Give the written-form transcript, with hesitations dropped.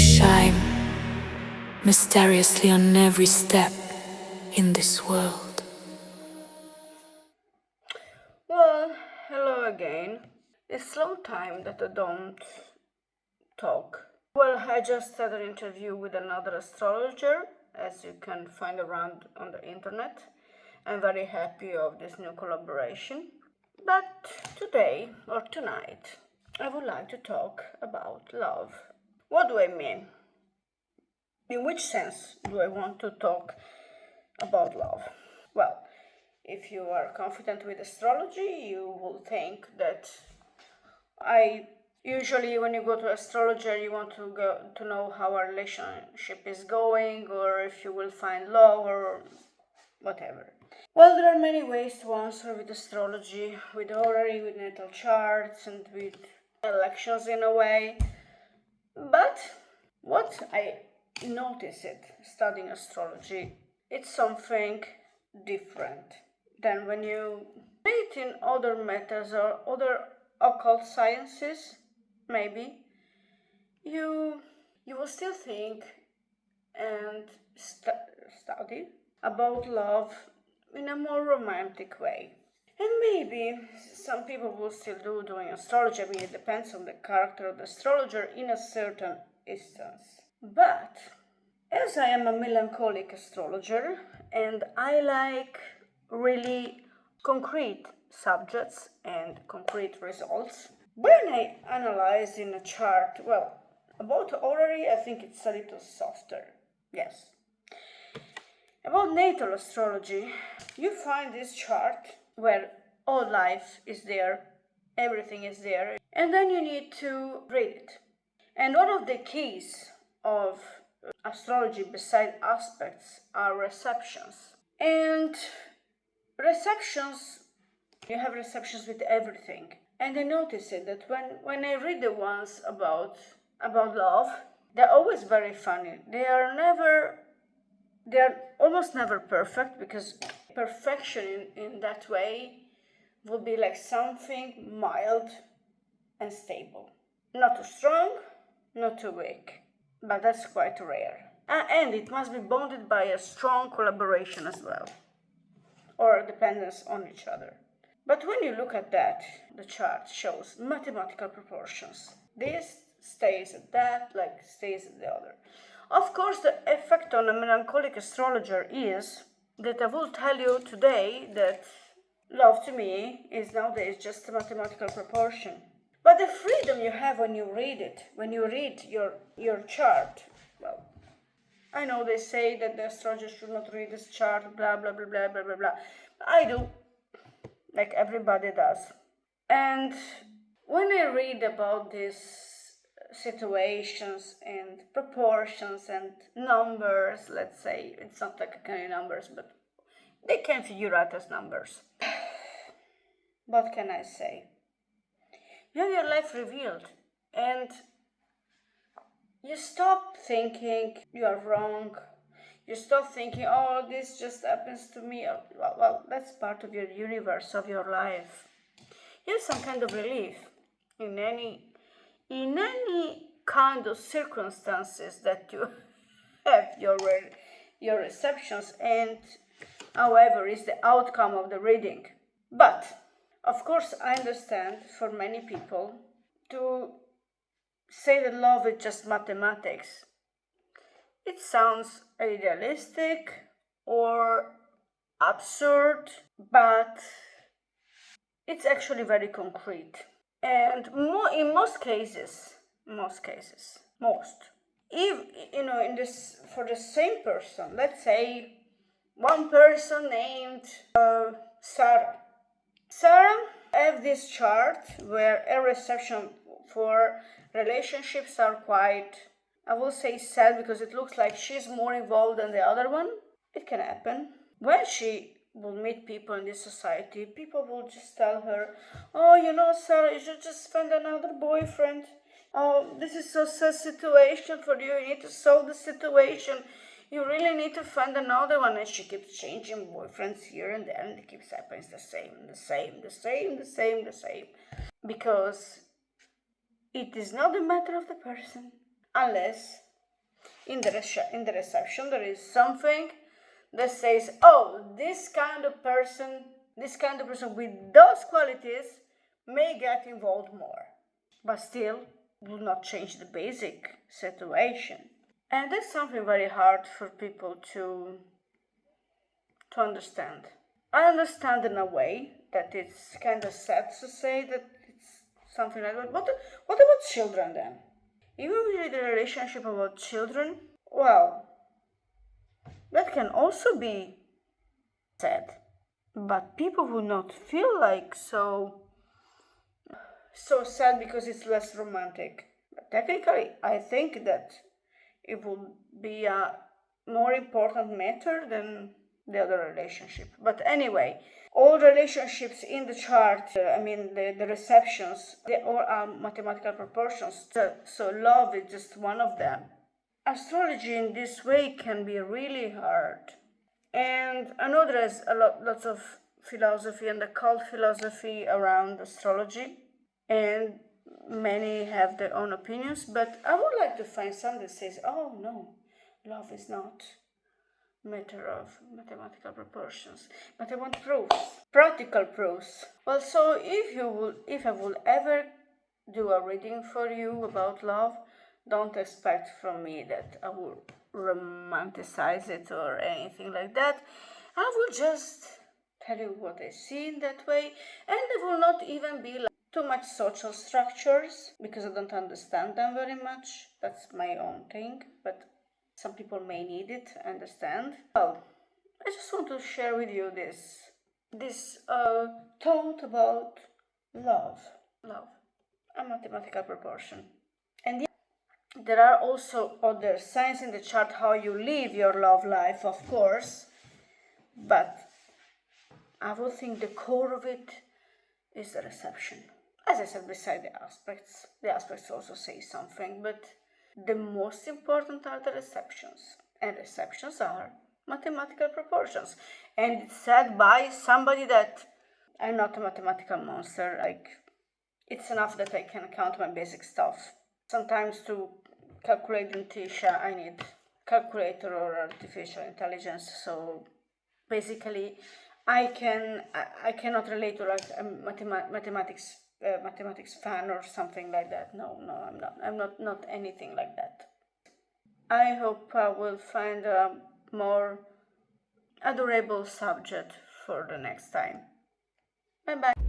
shine mysteriously on every step in this world. Well, hello again. It's long time that I don't talk. Well, I just had an interview with another astrologer, as you can find around on the internet. I'm very happy of this new collaboration. But today or tonight, I would like to talk about love. What do I mean? In which sense do I want to talk about love? Well, if you are confident with astrology, you will think that usually when you go to astrologer, you want to go to know how a relationship is going, or if you will find love, or whatever. Well, there are many ways to answer with astrology, with horary, with natal charts, and with elections in a way. But what I noticed studying astrology, it's something different than when you read in other methods or other occult sciences. Maybe you will still think and study about love in a more romantic way. And maybe some people will still doing astrology. I mean, it depends on the character of the astrologer in a certain instance. But as I am a melancholic astrologer and I like really concrete subjects and concrete results, when I analyze in a chart, well, about horary, I think it's a little softer. Yes. About natal astrology, you find this chart where all life is there, everything is there, and then you need to read it. And one of the keys of astrology, beside aspects, are receptions. And receptions, you have receptions with everything. And I notice it that when I read the ones about love, they're always very funny. They're almost never perfect, because perfection in that way would be like something mild and stable. Not too strong, not too weak, but that's quite rare. And it must be bonded by a strong collaboration as well, or dependence on each other. But when you look at that, the chart shows mathematical proportions. This stays at that, like stays at the other. Of course, the effect on a melancholic astrologer is that I will tell you today that love to me is nowadays just a mathematical proportion. But the freedom you have when you read it, when you read your chart, well, I know they say that the astrologer should not read this chart, blah, blah, blah, blah, blah, blah, blah. I do, like everybody does. And when I read about these situations and proportions and numbers, let's say, it's not technically numbers, but they can figure out as numbers. What can I say? You have your life revealed, and you stop thinking you are wrong. You stop thinking, oh, this just happens to me. Well, that's part of your universe, of your life. You have some kind of relief in any kind of circumstances that you have your receptions, and however is the outcome of the reading. But of course, I understand for many people to say that love is just mathematics. It sounds idealistic or absurd, but it's actually very concrete. And in most cases, if in this, for the same person, let's say one person named Sarah. Sarah have this chart where a reception for relationships are quite, I will say, sad, because it looks like she's more involved than the other one. It can happen. When she will meet people in this society, people will just tell her, oh, Sarah, you should just find another boyfriend. Oh, this is a sad situation for you. You need to solve the situation. You really need to find another one. And she keeps changing boyfriends here and there, and it keeps happening the same. Because it is not a matter of the person, unless in the reception there is something that says, oh, this kind of person with those qualities may get involved more, but still will not change the basic situation. And that's something very hard for people to understand. I understand in a way that it's kind of sad to say that it's something like that. But what about children then? Even with the relationship about children, well, that can also be sad. But people would not feel like so sad because it's less romantic. But technically, I think that it would be a more important matter than the other relationship. But anyway, all relationships in the chart, the receptions, they all are mathematical proportions. So love is just one of them. Astrology in this way can be really hard. And I know there's lots of philosophy and occult philosophy around astrology, and many have their own opinions, but I would like to find some that says, oh no, love is not matter of mathematical proportions, but I want proofs, practical proofs. Well, so if I will ever do a reading for you about love, don't expect from me that I will romanticize it or anything like that. I will just tell you what I see in that way, and there will not even be like too much social structures because I don't understand them very much. That's my own thing, but some people may need it, I understand. Well, I just want to share with you this thought about love, a mathematical proportion. And there are also other signs in the chart how you live your love life, of course, but I would think the core of it is the reception. As I said, beside the aspects also say something, but the most important are the receptions, and receptions are mathematical proportions. And it's said by somebody that I'm not a mathematical monster, like it's enough that I can count my basic stuff. Sometimes to calculate in Tisha I need calculator or artificial intelligence, so basically I cannot relate to like a mathematics fan or something like that. No, I'm not anything like that. I hope I will find a more adorable subject for the next time. Bye bye.